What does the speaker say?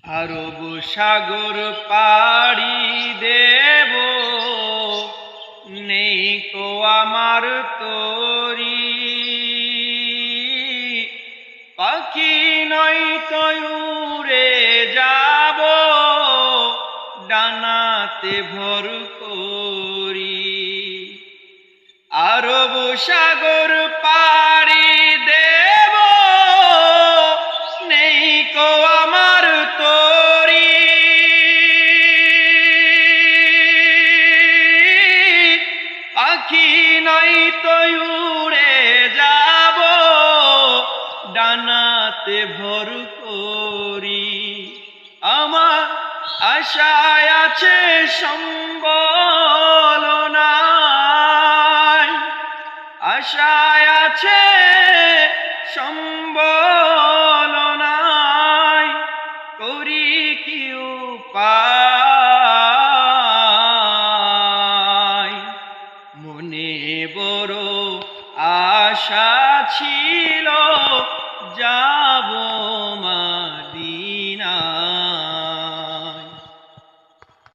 আরব সাগর পাড়ি দেব, নেই কো আমার তরি। পাখি নয় তো উড়ে যাব, ডানাতে ভর করি। আরব সাগর পাড়ি দেব, নেই কো আমার তরি। পাখি নাই তো উড়ে যাব, ডানাতে ভর করি। আমার আশায় আছে সম্বল নাই, আশায় আছে সম্বল নাই, করি কি উপায়। মনে বড় আশা ছিল যাব